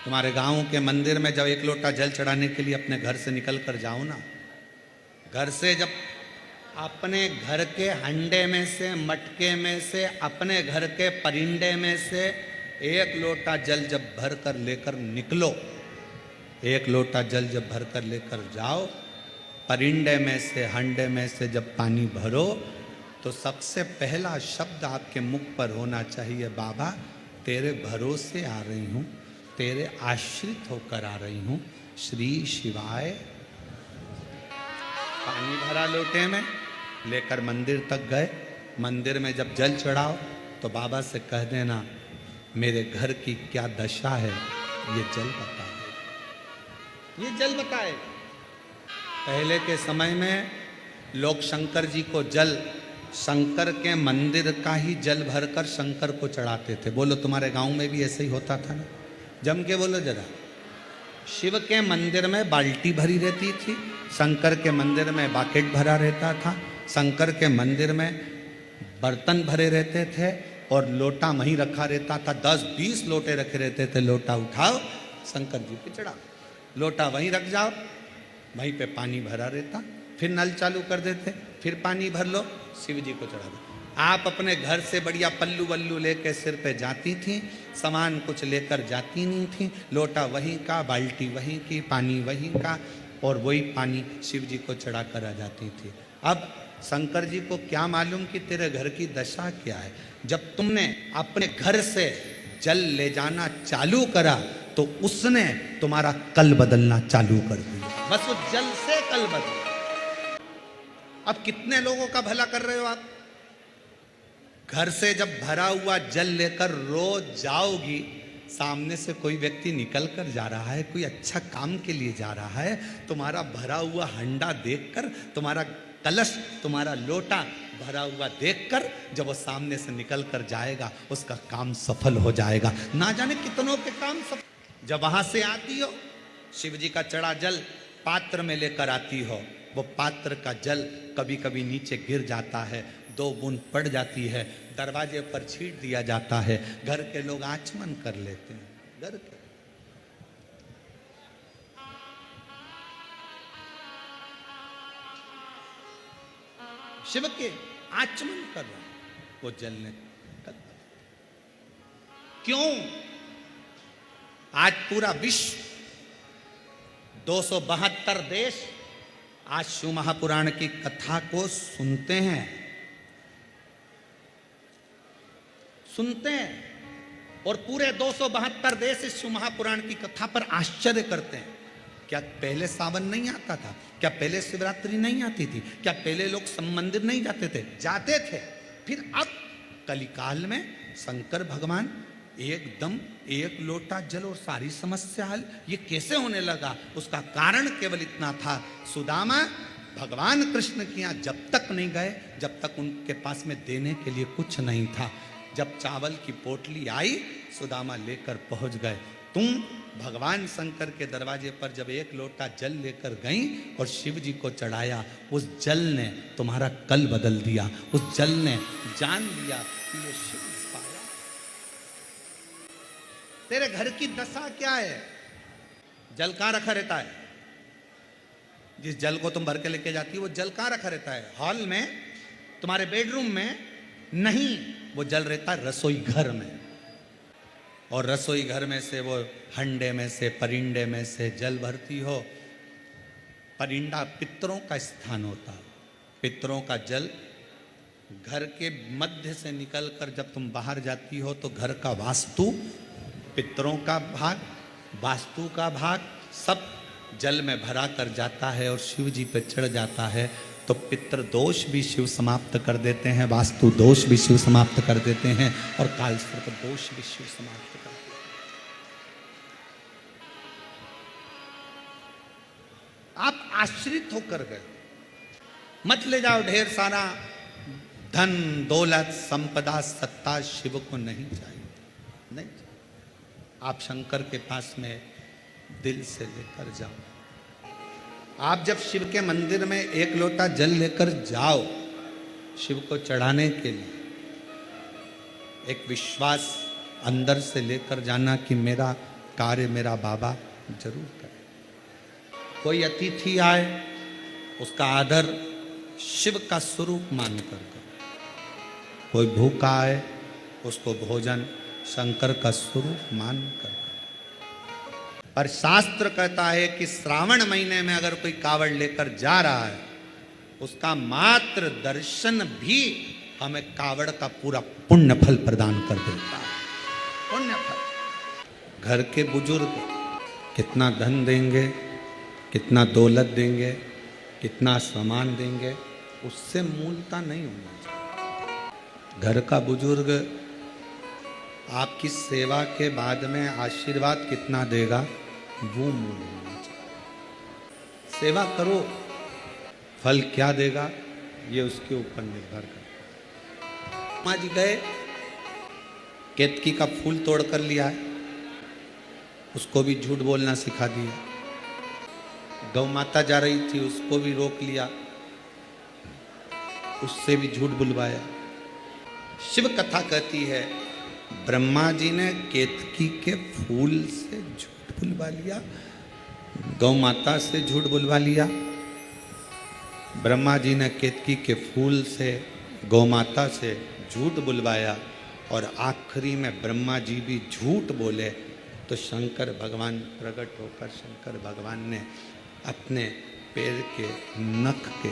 तुम्हारे गांव के मंदिर में जब एक लोटा जल चढ़ाने के लिए अपने घर से निकल कर जाओ ना, घर से जब अपने घर के हंडे में से, मटके में से, अपने घर के परिंडे में से एक लोटा जल जब भर कर लेकर निकलो, एक लोटा जल जब भर कर लेकर जाओ, परिंडे में से, हंडे में से जब पानी भरो, तो सबसे पहला शब्द आपके मुख पर होना चाहिए, बाबा तेरे भरोसे आ रही हूँ, तेरे आश्रित होकर आ रही हूँ, श्री शिवाय। पानी भरा लोटे में, लेकर मंदिर तक गए। मंदिर में जब जल चढ़ाओ तो बाबा से कह देना, मेरे घर की क्या दशा है ये जल बताए, ये जल बताए। पहले के समय में लोग शंकर जी को जल, शंकर के मंदिर का ही जल भरकर शंकर को चढ़ाते थे। बोलो तुम्हारे गांव में भी ऐसे ही होता था ना? जम के बोलो जरा। शिव के मंदिर में बाल्टी भरी रहती थी, शंकर के मंदिर में बाकेट भरा रहता था, शंकर के मंदिर में बर्तन भरे रहते थे और लोटा वहीं रखा रहता था। 10-20 लोटे रखे रहते थे। लोटा उठाओ, शंकर जी पे चढ़ाओ, लोटा वहीं रख जाओ, वहीं पे पानी भरा रहता। फिर नल चालू कर देते, फिर पानी भर लो, शिव जी को चढ़ा दो। आप अपने घर से बढ़िया पल्लू वल्लू लेके सिर पे जाती थी, सामान कुछ लेकर जाती नहीं थी, लोटा वहीं का, बाल्टी वहीं की, पानी वहीं का, और वही पानी शिव जी को चढ़ा कर आ जाती थी। अब शंकर जी को क्या मालूम कि तेरे घर की दशा क्या है। जब तुमने अपने घर से जल ले जाना चालू करा तो उसने तुम्हारा कल बदलना चालू कर दिया। बस वो जल से कल बदला। अब कितने लोगों का भला कर रहे हो आप? घर से जब भरा हुआ जल लेकर रोज जाओगी, सामने से कोई व्यक्ति निकल कर जा रहा है, कोई अच्छा काम के लिए जा रहा है, तुम्हारा भरा हुआ हंडा देखकर, तुम्हारा कलश, तुम्हारा लोटा भरा हुआ देखकर जब वो सामने से निकल कर जाएगा, उसका काम सफल हो जाएगा। ना जाने कितनों के काम सफल। जब वहां से आती हो, शिव जी का चढ़ा जल पात्र में लेकर आती हो, वो पात्र का जल कभी कभी नीचे गिर जाता है, 2 बूंद पड़ जाती है, दरवाजे पर छींट दिया जाता है, घर के लोग आचमन कर लेते हैं। घर के शिव के आचमन कर रहा है, वो जल ने क्यों? आज पूरा विश्व, 272 देश आज शिव महापुराण की कथा को सुनते हैं, सुनते हैं, और पूरे 272 देश इस शिव महापुराण की कथा पर आश्चर्य करते हैं। क्या पहले सावन नहीं आता था? क्या पहले शिवरात्रि नहीं आती थी? क्या पहले लोग मंदिर नहीं जाते थे? जाते थे। फिर अब कलिकाल में शंकर भगवान एकदम एक लोटा जल और सारी समस्या हल, ये कैसे होने लगा? उसका कारण केवल इतना था, सुदामा भगवान कृष्ण के यहाँ जब तक नहीं गए, जब तक उनके पास में देने के लिए कुछ नहीं था। जब चावल की पोटली आई, सुदामा लेकर पहुंच गए। तुम भगवान शंकर के दरवाजे पर जब एक लोटा जल लेकर गई और शिव जी को चढ़ाया, उस जल ने तुम्हारा कल बदल दिया, उस जल ने जान लिया कि ये शिव पाया। तेरे घर की दशा क्या है? जल कहाँ रखा रहता है? जिस जल को तुम भर के लेके जाती हो, वो जल कहाँ रखा रहता है? हॉल में, तुम्हारे बेडरूम में नहीं, वो जल रहता है रसोई घर में। और रसोई घर में से वो हंडे में से, परिंडे में से जल भरती हो। परिंडा पितरों का स्थान होता है। पितरों का जल घर के मध्य से निकलकर जब तुम बाहर जाती हो तो घर का वास्तु, पितरों का भाग, वास्तु का भाग सब जल में भरा कर जाता है और शिव जी पे चढ़ जाता है। तो पितृ दोष भी शिव समाप्त कर देते हैं, वास्तु दोष भी शिव समाप्त कर देते हैं, और कालसर्प दोष भी शिव समाप्त कर देते हैं। आप आश्रित होकर गए, मत ले जाओ ढेर सारा धन, दौलत, संपदा, सत्ता, शिव को नहीं चाहिए, नहीं चाहिए। आप शंकर के पास में दिल से लेकर जाओ। आप जब शिव के मंदिर में एक लोटा जल लेकर जाओ शिव को चढ़ाने के लिए, एक विश्वास अंदर से लेकर जाना कि मेरा कार्य मेरा बाबा जरूर करे। कोई अतिथि आए उसका आदर शिव का स्वरूप मानकर करो। कोई भूखा आए उसको भोजन शंकर का स्वरूप मानकर करो। पर शास्त्र कहता है कि श्रावण महीने में अगर कोई कावड़ लेकर जा रहा है उसका मात्र दर्शन भी हमें कावड़ का पूरा पुण्य फल प्रदान कर देता है। पुण्य फल। घर के बुजुर्ग कितना धन देंगे, कितना दौलत देंगे, कितना सामान देंगे, उससे मूलता नहीं होना चाहिए। घर का बुजुर्ग आपकी सेवा के बाद में आशीर्वाद कितना देगा वो मूल होना चाहिए। सेवा करो, फल क्या देगा ये उसके ऊपर निर्भर करता। माँ जी गए, केतकी का फूल तोड़ कर लिया है, उसको भी झूठ बोलना सिखा दिया। गौ माता जा रही थी, उसको भी रोक लिया, उससे भी झूठ बुलवाया। शिव कथा कहती है ब्रह्मा जी ने केतकी के फूल से झूठ बुलवा लिया, गौ माता से झूठ बुलवा लिया, ब्रह्मा जी ने केतकी के फूल से गौ माता से झूठ बुलवाया और आखिरी में ब्रह्मा जी भी झूठ बोले तो शंकर भगवान प्रकट होकर शंकर भगवान ने अपने पैर के नख के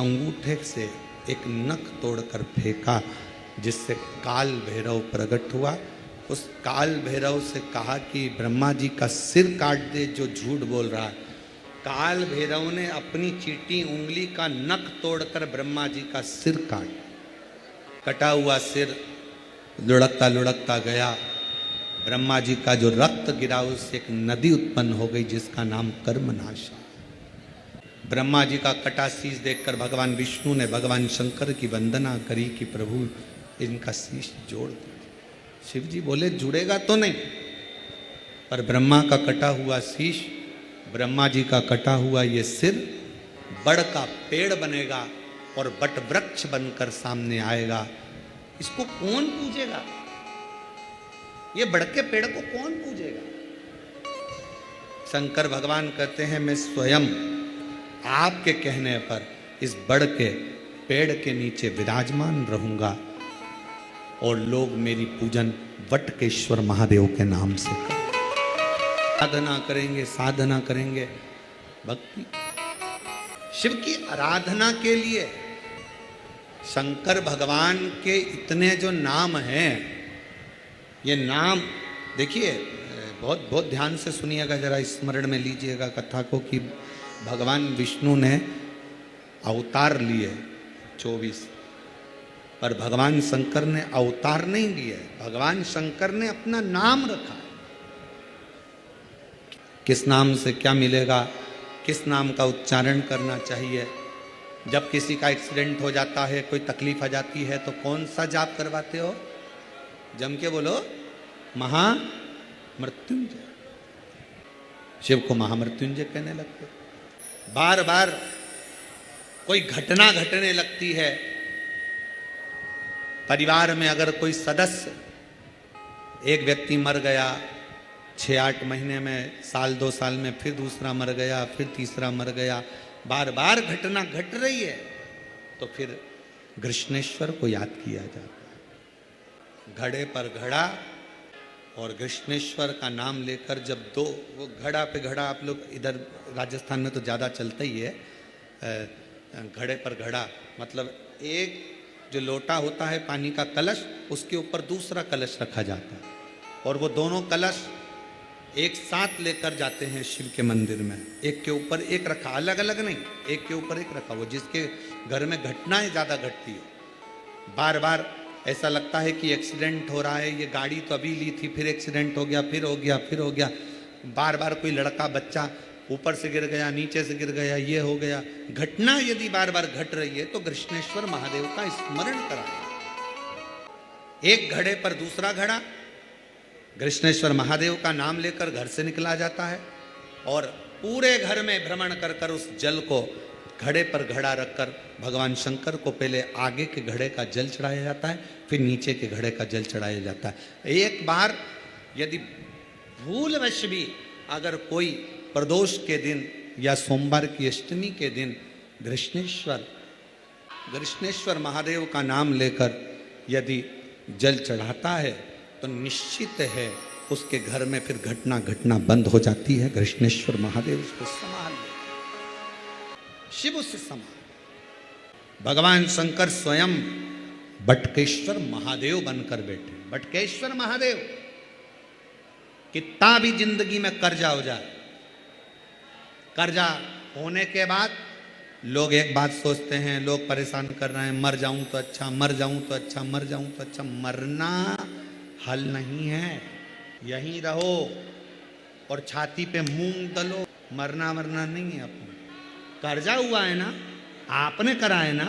अंगूठे से एक नख तोड़कर फेंका, जिससे काल भैरव प्रकट हुआ। उस काल भैरव से कहा कि ब्रह्मा जी का सिर काट दे जो झूठ बोल रहा है। काल भैरव ने अपनी चीटी उंगली का नख तोड़कर ब्रह्मा जी का सिर काट। कटा हुआ सिर लुढ़कता लुढ़कता गया, ब्रह्मा जी का जो रक्त गिरा उससे एक नदी उत्पन्न हो गई जिसका नाम कर्मनाशा। ब्रह्मा जी का कटा शीश देखकर भगवान विष्णु ने भगवान शंकर की वंदना करी कि प्रभु इनका शीश जोड़ दो। शिव जी बोले जुड़ेगा तो नहीं, पर ब्रह्मा का कटा हुआ शीश, ब्रह्मा जी का कटा हुआ ये सिर बड़ का पेड़ बनेगा और बट वृक्ष बनकर सामने आएगा। इसको कौन पूजेगा? ये बड़ के पेड़ को कौन पूजेगा? शंकर भगवान कहते हैं मैं स्वयं आपके कहने पर इस बड़ के पेड़ के नीचे विराजमान रहूंगा और लोग मेरी पूजन वटकेश्वर महादेव के नाम से साधना करेंगे, साधना करेंगे। भक्ति शिव की आराधना के लिए शंकर भगवान के इतने जो नाम हैं, ये नाम देखिए बहुत बहुत ध्यान से सुनिएगा, जरा स्मरण में लीजिएगा कथा को कि भगवान विष्णु ने अवतार लिए 24, पर भगवान शंकर ने अवतार नहीं लिए। भगवान शंकर ने अपना नाम रखा। किस नाम से क्या मिलेगा, किस नाम का उच्चारण करना चाहिए। जब किसी का एक्सीडेंट हो जाता है, कोई तकलीफ आ जाती है तो कौन सा जाप करवाते हो? जम के बोलो, महामृत्युंजय। शिव को महामृत्युंजय कहने लगते। बार बार कोई घटना घटने लगती है, परिवार में अगर कोई सदस्य, एक व्यक्ति मर गया 6-8 महीने में, साल 2 साल में फिर दूसरा मर गया, फिर तीसरा मर गया, बार बार घटना घट रही है, तो फिर कृष्णेश्वर को याद किया जाता है। घड़े पर घड़ा और कृष्णेश्वर का नाम लेकर जब दो, वो घड़ा पे घड़ा, आप लोग इधर राजस्थान में तो ज़्यादा चलता ही है, घड़े पर घड़ा मतलब एक जो लोटा होता है पानी का कलश, उसके ऊपर दूसरा कलश रखा जाता है और वो दोनों कलश एक साथ लेकर जाते हैं शिव के मंदिर में। एक के ऊपर एक रखा, अलग अलग नहीं, एक के ऊपर एक रखा। वो जिसके घर में घटनाएं ज़्यादा घटती है, बार बार ऐसा लगता है कि एक्सीडेंट हो रहा है, ये गाड़ी तो अभी ली थी, फिर एक्सीडेंट हो गया, फिर हो गया, फिर हो गया, बार बार कोई लड़का बच्चा ऊपर से गिर गया, नीचे से गिर गया, ये हो गया। घटना यदि बार बार घट रही है तो कृष्णेश्वर महादेव का स्मरण कराएं। एक घड़े पर दूसरा घड़ा, कृष्णेश्वर महादेव का नाम लेकर घर से निकला जाता है और पूरे घर में भ्रमण कर कर उस जल को घड़े पर घड़ा रखकर भगवान शंकर को पहले आगे के घड़े का जल चढ़ाया जाता है, फिर नीचे के घड़े का जल चढ़ाया जाता है। एक बार यदि भूलवश भी अगर कोई प्रदोष के दिन या सोमवार की अष्टमी के दिन कृष्णेश्वर महादेव का नाम लेकर यदि जल चढ़ाता है तो निश्चित है उसके घर में फिर घटना बंद हो जाती है। कृष्णेश्वर महादेव उसको संभाल ले, शिव उससे संभाल। भगवान शंकर स्वयं बटकेश्वर महादेव बनकर बैठे। बटकेश्वर महादेव, कितना भी जिंदगी में कर्जा हो जाए, कर्जा होने के बाद लोग एक बात सोचते हैं, लोग परेशान कर रहे हैं, मर जाऊं तो अच्छा, मर जाऊं तो अच्छा, मर जाऊं तो अच्छा। मरना हल नहीं है, यहीं रहो और छाती पे मूंग दलो। मरना नहीं है। अपना कर्जा हुआ है ना, आपने करा है ना,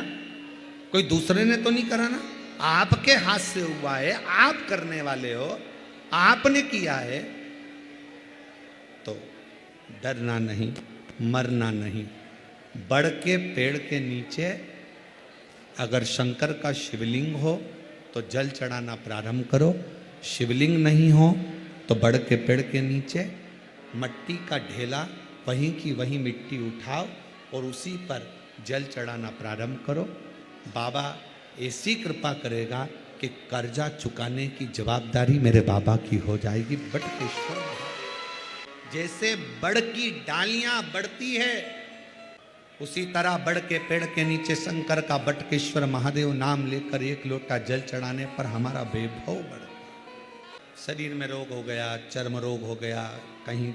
कोई दूसरे ने तो नहीं करा ना, आपके हाथ से हुआ है, आप करने वाले हो, आपने किया है, तो डरना नहीं, मरना नहीं। बड़ के पेड़ के नीचे अगर शंकर का शिवलिंग हो तो जल चढ़ाना प्रारंभ करो। शिवलिंग नहीं हो तो बड़ के पेड़ के नीचे मट्टी का ढेला, वहीं की वहीं मिट्टी उठाओ और उसी पर जल चढ़ाना प्रारंभ करो। बाबा ऐसी कृपा करेगा कि कर्जा चुकाने की जवाबदारी मेरे बाबा की हो जाएगी। बटकेश्वर जैसे बड़ की डालियां बढ़ती है, उसी तरह बड़ के पेड़ के नीचे शंकर का बटकेश्वर महादेव नाम लेकर एक लोटा जल चढ़ाने पर हमारा वैभव बढ़ता। शरीर में रोग हो गया, चर्म रोग हो गया, कहीं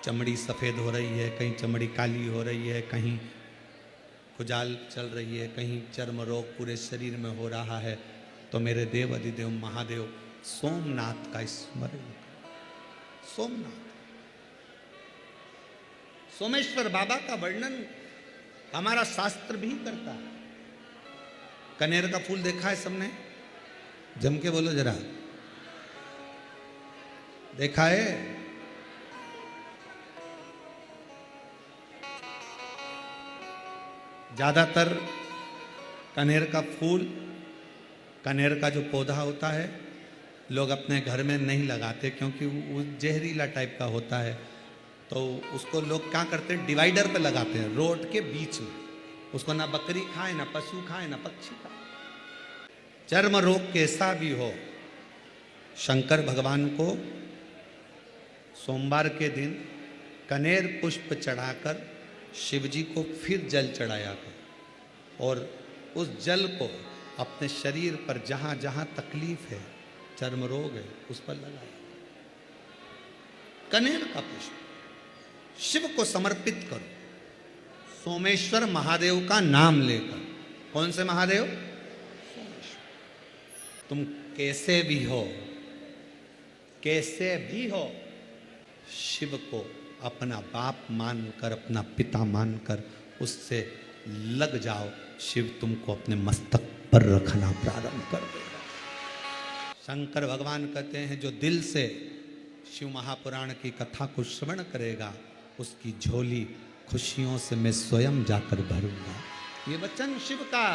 चमड़ी सफ़ेद हो रही है, कहीं चमड़ी काली हो रही है, कहीं खुजाल चल रही है, कहीं चर्म रोग पूरे शरीर में हो रहा है, तो मेरे देव अधिदेव महादेव सोमनाथ का स्मरण। सोमनाथ, सोमेश्वर बाबा का वर्णन हमारा शास्त्र भी करता है। कनेर का फूल देखा है सबने? जम के बोलो जरा, देखा है? ज्यादातर कनेर का फूल, कनेर का जो पौधा होता है, लोग अपने घर में नहीं लगाते क्योंकि वो जहरीला टाइप का होता है। तो उसको लोग क्या करते हैं, डिवाइडर पे लगाते हैं, रोड के बीच में। उसको ना बकरी खाए, ना पशु खाए, ना पक्षी खाए। चर्म रोग कैसा भी हो, शंकर भगवान को सोमवार के दिन कनेर पुष्प चढ़ाकर शिवजी को फिर जल चढ़ाया कर और उस जल को अपने शरीर पर जहां जहां तकलीफ है, चर्म रोग है, उस पर लगाया। कनेर का पुष्प शिव को समर्पित करो, सोमेश्वर महादेव का नाम लेकर। कौन से महादेव? सोमेश्वर। तुम कैसे भी हो, कैसे भी हो, शिव को अपना बाप मानकर, अपना पिता मानकर उससे लग जाओ। शिव तुमको अपने मस्तक पर रखना प्रारंभ कर देगा। शंकर भगवान कहते हैं, जो दिल से शिव महापुराण की कथा को श्रवण करेगा, उसकी झोली खुशियों से मैं स्वयं जाकर भरूंगा। ये वचन शिव का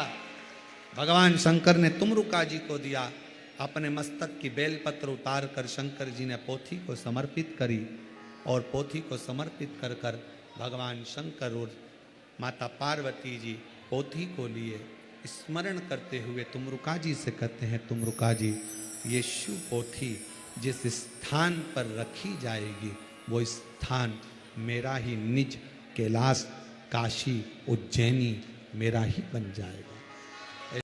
भगवान शंकर ने तुमरुका जी को दिया। अपने मस्तक की बेलपत्र उतार कर शंकर जी ने पोथी को समर्पित करी और पोथी को समर्पित कर कर भगवान शंकर और माता पार्वती जी पोथी को लिए स्मरण करते हुए तुमरुका जी से कहते हैं, तुमरुका जी, ये शिव पोथी जिस स्थान पर रखी जाएगी वो स्थान मेरा ही निज कैलाश, काशी, उज्जैनी मेरा ही बन जाएगा।